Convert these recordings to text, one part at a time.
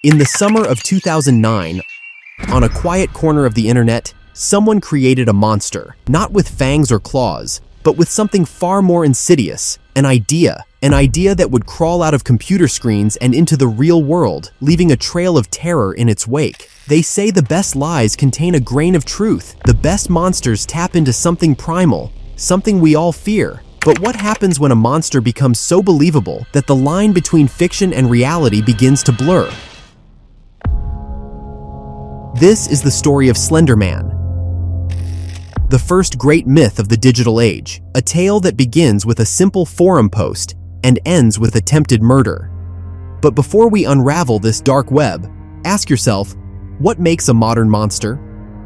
In the summer of 2009, on a quiet corner of the internet, someone created a monster, not with fangs or claws, but with something far more insidious, an idea that would crawl out of computer screens and into the real world, leaving a trail of terror in its wake. They say the best lies contain a grain of truth. The best monsters tap into something primal, something we all fear. But what happens when a monster becomes so believable that the line between fiction and reality begins to blur? This is the story of Slender Man, the first great myth of the digital age, a tale that begins with a simple forum post and ends with attempted murder. But before we unravel this dark web, ask yourself, what makes a modern monster?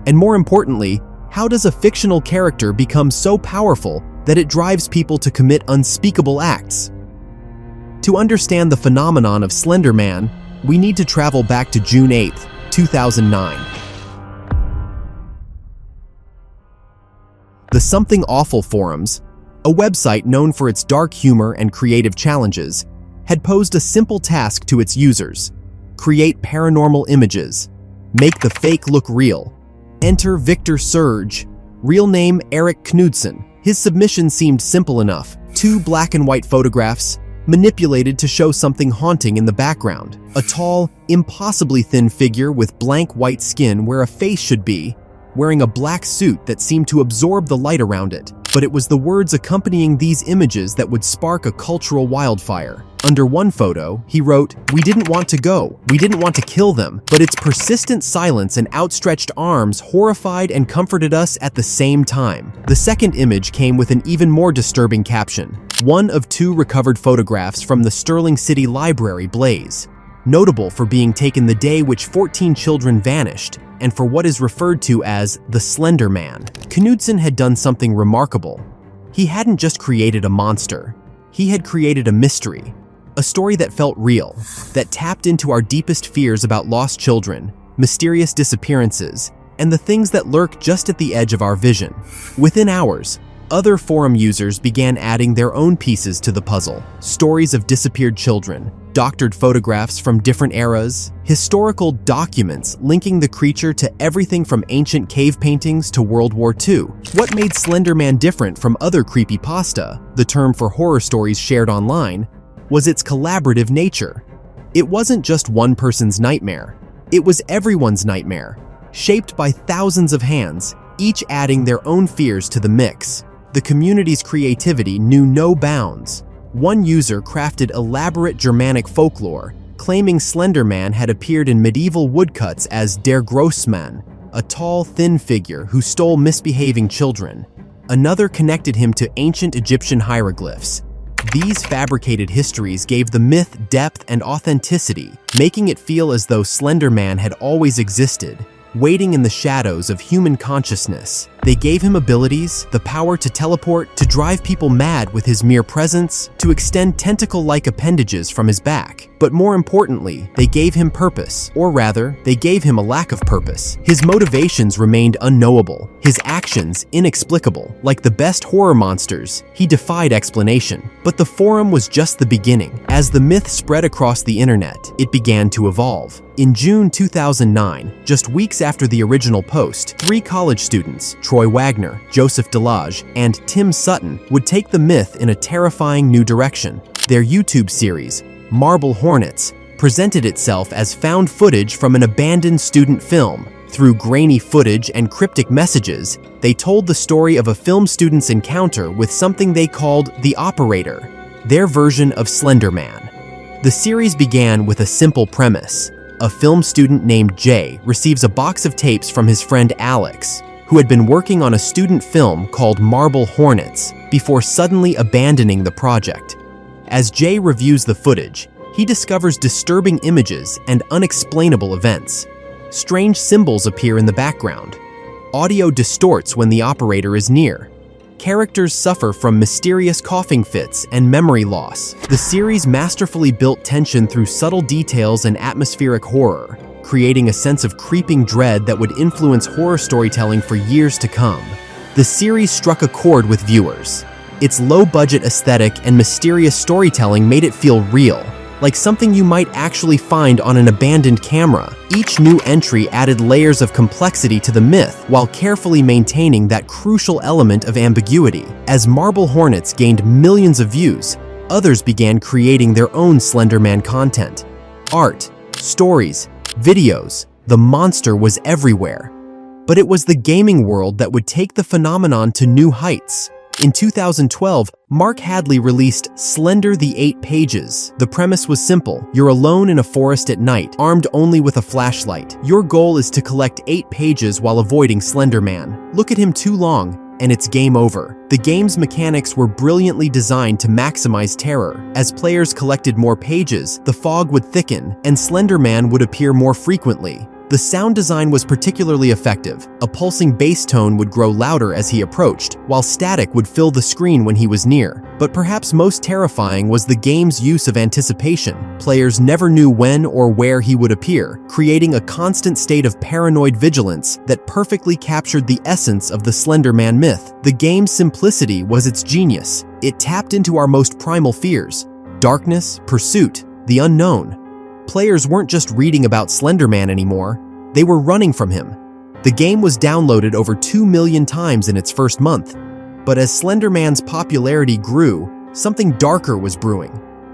And more importantly, how does a fictional character become so powerful that it drives people to commit unspeakable acts? To understand the phenomenon of Slender Man, we need to travel back to June 8, 2009. The Something Awful forums, a website known for its dark humor and creative challenges, had posed a simple task to its users: create paranormal images, make the fake look real. Enter Victor Surge, real name Eric Knudsen. His submission seemed simple enough: 2 black and white photographs, manipulated to show something haunting in the background. A tall, impossibly thin figure with blank white skin where a face should be, wearing a black suit that seemed to absorb the light around it. But it was the words accompanying these images that would spark a cultural wildfire. Under one photo, he wrote, "We didn't want to go. We didn't want to kill them, but its persistent silence and outstretched arms horrified and comforted us at the same time." The second image came with an even more disturbing caption: one of 2 recovered photographs from the Sterling City Library blaze, notable for being taken the day which 14 children vanished, and for what is referred to as the Slender Man. Knudsen had done something remarkable. He hadn't just created a monster. He had created a mystery, a story that felt real, that tapped into our deepest fears about lost children, mysterious disappearances, and the things that lurk just at the edge of our vision. Within hours, other forum users began adding their own pieces to the puzzle: stories of disappeared children, doctored photographs from different eras, historical documents linking the creature to everything from ancient cave paintings to World War II. What made Slender Man different from other creepypasta, the term for horror stories shared online, was its collaborative nature. It wasn't just one person's nightmare. It was everyone's nightmare, shaped by thousands of hands, each adding their own fears to the mix. The community's creativity knew no bounds. One user crafted elaborate Germanic folklore, claiming Slender Man had appeared in medieval woodcuts as Der Grossmann, a tall, thin figure who stole misbehaving children. Another connected him to ancient Egyptian hieroglyphs. These fabricated histories gave the myth depth and authenticity, making it feel as though Slender Man had always existed, waiting in the shadows of human consciousness. They gave him abilities, the power to teleport, to drive people mad with his mere presence, to extend tentacle-like appendages from his back. But more importantly, they gave him purpose, or rather, they gave him a lack of purpose. His motivations remained unknowable, his actions inexplicable. Like the best horror monsters, he defied explanation. But the forum was just the beginning. As the myth spread across the internet, it began to evolve. In June 2009, just weeks after the original post, 3 college students, Troy Wagner, Joseph Delage, and Tim Sutton, would take the myth in a terrifying new direction. Their YouTube series, Marble Hornets, presented itself as found footage from an abandoned student film. Through grainy footage and cryptic messages, they told the story of a film student's encounter with something they called the Operator, their version of Slender Man. The series began with a simple premise. A film student named Jay receives a box of tapes from his friend Alex, who had been working on a student film called Marble Hornets, before suddenly abandoning the project. As Jay reviews the footage, he discovers disturbing images and unexplainable events. Strange symbols appear in the background. Audio distorts when the operator is near. Characters suffer from mysterious coughing fits and memory loss. The series masterfully built tension through subtle details and atmospheric horror, creating a sense of creeping dread that would influence horror storytelling for years to come. The series struck a chord with viewers. Its low-budget aesthetic and mysterious storytelling made it feel real, like something you might actually find on an abandoned camera. Each new entry added layers of complexity to the myth while carefully maintaining that crucial element of ambiguity. As Marble Hornets gained millions of views, others began creating their own Slender Man content. Art, stories, videos, the monster was everywhere. But it was the gaming world that would take the phenomenon to new heights. In 2012, Mark Hadley released Slender the 8 Pages. The premise was simple. You're alone in a forest at night, armed only with a flashlight. Your goal is to collect 8 pages while avoiding Slender Man. Look at him too long, and it's game over. The game's mechanics were brilliantly designed to maximize terror. As players collected more pages, the fog would thicken, and Slender Man would appear more frequently. The sound design was particularly effective. A pulsing bass tone would grow louder as he approached, while static would fill the screen when he was near. But perhaps most terrifying was the game's use of anticipation. Players never knew when or where he would appear, creating a constant state of paranoid vigilance that perfectly captured the essence of the Slender Man myth. The game's simplicity was its genius. It tapped into our most primal fears: darkness, pursuit, the unknown. Players weren't just reading about Slender Man anymore, they were running from him. The game was downloaded over 2 million times in its first month. But as Slender Man's popularity grew, something darker was brewing.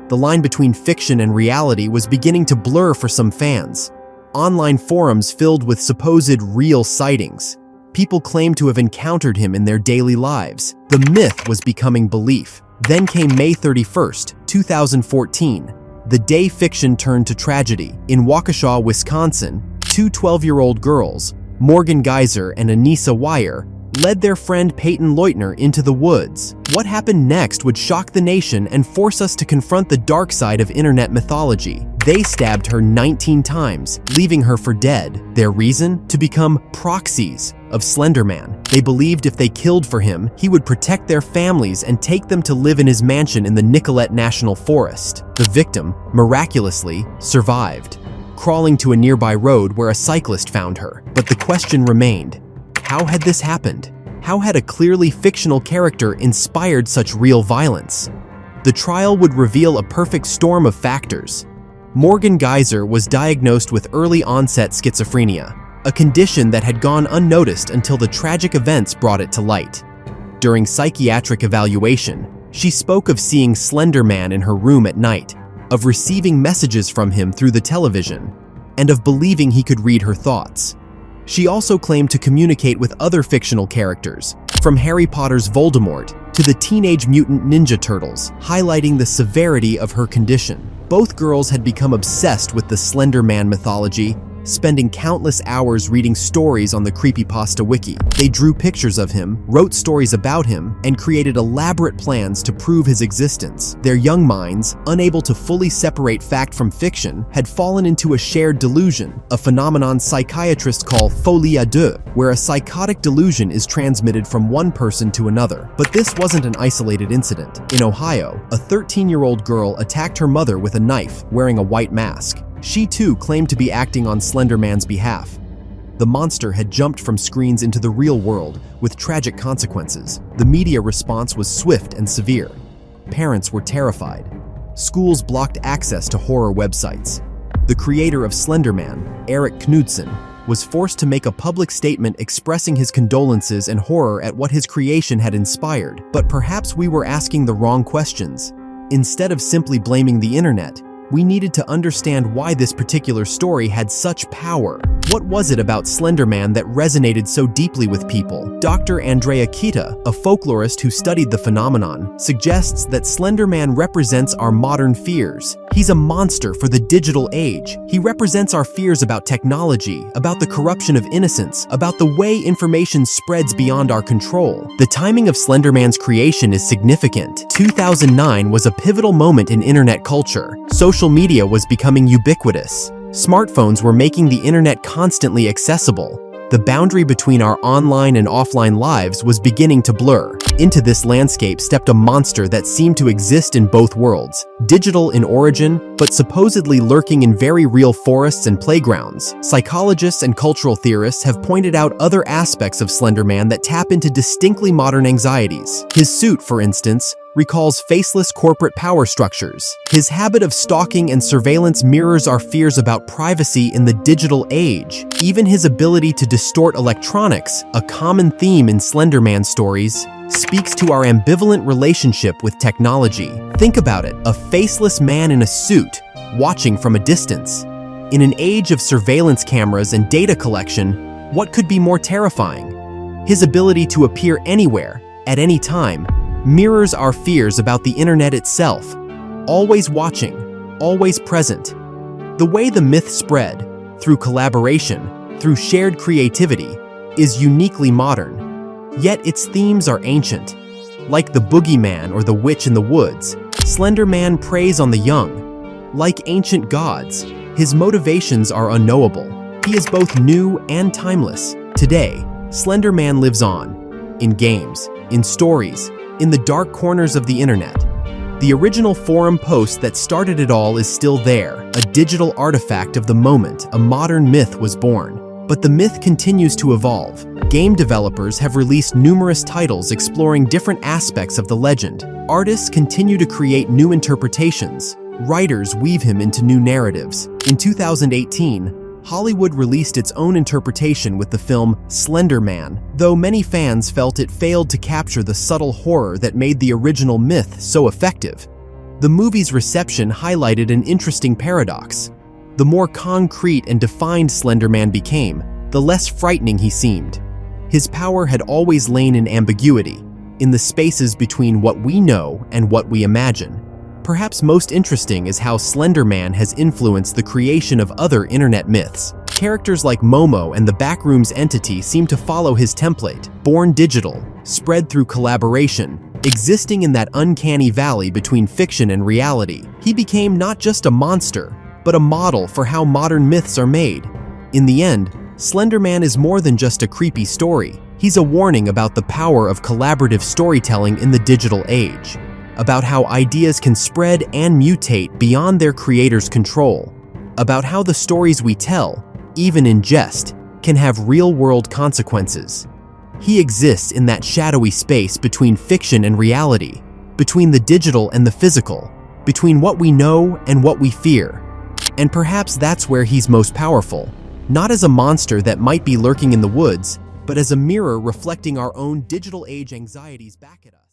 The line between fiction and reality was beginning to blur for some fans. Online forums filled with supposed real sightings. People claimed to have encountered him in their daily lives. The myth was becoming belief. Then came May 31st, 2014. The day fiction turned to tragedy. In Waukesha, Wisconsin, 2 12-year-old girls, Morgan Geyser and Anissa Wire, led their friend Peyton Leutner into the woods. What happened next would shock the nation and force us to confront the dark side of internet mythology. They stabbed her 19 times, leaving her for dead. Their reason? To become proxies of Slender Man. They believed if they killed for him, he would protect their families and take them to live in his mansion in the Nicolet National Forest. The victim, miraculously, survived, crawling to a nearby road where a cyclist found her. But the question remained: how had this happened? How had a clearly fictional character inspired such real violence? The trial would reveal a perfect storm of factors. Morgan Geyser was diagnosed with early-onset schizophrenia, a condition that had gone unnoticed until the tragic events brought it to light. During psychiatric evaluation, she spoke of seeing Slender Man in her room at night, of receiving messages from him through the television, and of believing he could read her thoughts. She also claimed to communicate with other fictional characters, from Harry Potter's Voldemort to the Teenage Mutant Ninja Turtles, highlighting the severity of her condition. Both girls had become obsessed with the Slender Man mythology, spending countless hours reading stories on the Creepypasta wiki. They drew pictures of him, wrote stories about him, and created elaborate plans to prove his existence. Their young minds, unable to fully separate fact from fiction, had fallen into a shared delusion, a phenomenon psychiatrists call folie à deux, where a psychotic delusion is transmitted from one person to another. But this wasn't an isolated incident. In Ohio, a 13-year-old girl attacked her mother with a knife, wearing a white mask. She too claimed to be acting on Slender Man's behalf. The monster had jumped from screens into the real world with tragic consequences. The media response was swift and severe. Parents were terrified. Schools blocked access to horror websites. The creator of Slender Man, Eric Knudsen, was forced to make a public statement expressing his condolences and horror at what his creation had inspired. But perhaps we were asking the wrong questions. Instead of simply blaming the internet, we needed to understand why this particular story had such power. What was it about Slender Man that resonated so deeply with people? Dr. Andrea Kita, a folklorist who studied the phenomenon, suggests that Slender Man represents our modern fears. He's a monster for the digital age. He represents our fears about technology, about the corruption of innocence, about the way information spreads beyond our control. The timing of Slender Man's creation is significant. 2009 was a pivotal moment in internet culture. Social media was becoming ubiquitous. Smartphones were making the internet constantly accessible. The boundary between our online and offline lives was beginning to blur. Into this landscape stepped a monster that seemed to exist in both worlds, digital in origin, but supposedly lurking in very real forests and playgrounds. Psychologists and cultural theorists have pointed out other aspects of Slender Man that tap into distinctly modern anxieties. His suit, for instance, recalls faceless corporate power structures. His habit of stalking and surveillance mirrors our fears about privacy in the digital age. Even his ability to distort electronics, a common theme in Slender Man stories, speaks to our ambivalent relationship with technology. Think about it, a faceless man in a suit, watching from a distance. In an age of surveillance cameras and data collection, what could be more terrifying? His ability to appear anywhere, at any time, mirrors our fears about the internet itself. Always watching, always present. The way the myth spread, through collaboration, through shared creativity, is uniquely modern. Yet its themes are ancient. Like the boogeyman or the witch in the woods, Slender Man preys on the young. Like ancient gods, his motivations are unknowable. He is both new and timeless. Today, Slender Man lives on. In games, in stories, in the dark corners of the internet. The original forum post that started it all is still there, a digital artifact of the moment a modern myth was born. But the myth continues to evolve. Game developers have released numerous titles exploring different aspects of the legend. Artists continue to create new interpretations. Writers weave him into new narratives. In 2018, Hollywood released its own interpretation with the film Slender Man, though many fans felt it failed to capture the subtle horror that made the original myth so effective. The movie's reception highlighted an interesting paradox. The more concrete and defined Slender Man became, the less frightening he seemed. His power had always lain in ambiguity, in the spaces between what we know and what we imagine. Perhaps most interesting is how Slender Man has influenced the creation of other internet myths. Characters like Momo and the Backrooms entity seem to follow his template, born digital, spread through collaboration, existing in that uncanny valley between fiction and reality. He became not just a monster, but a model for how modern myths are made. In the end, Slender Man is more than just a creepy story. He's a warning about the power of collaborative storytelling in the digital age, about how ideas can spread and mutate beyond their creator's control, about how the stories we tell, even in jest, can have real-world consequences. He exists in that shadowy space between fiction and reality, between the digital and the physical, between what we know and what we fear. And perhaps that's where he's most powerful, not as a monster that might be lurking in the woods, but as a mirror reflecting our own digital age anxieties back at us.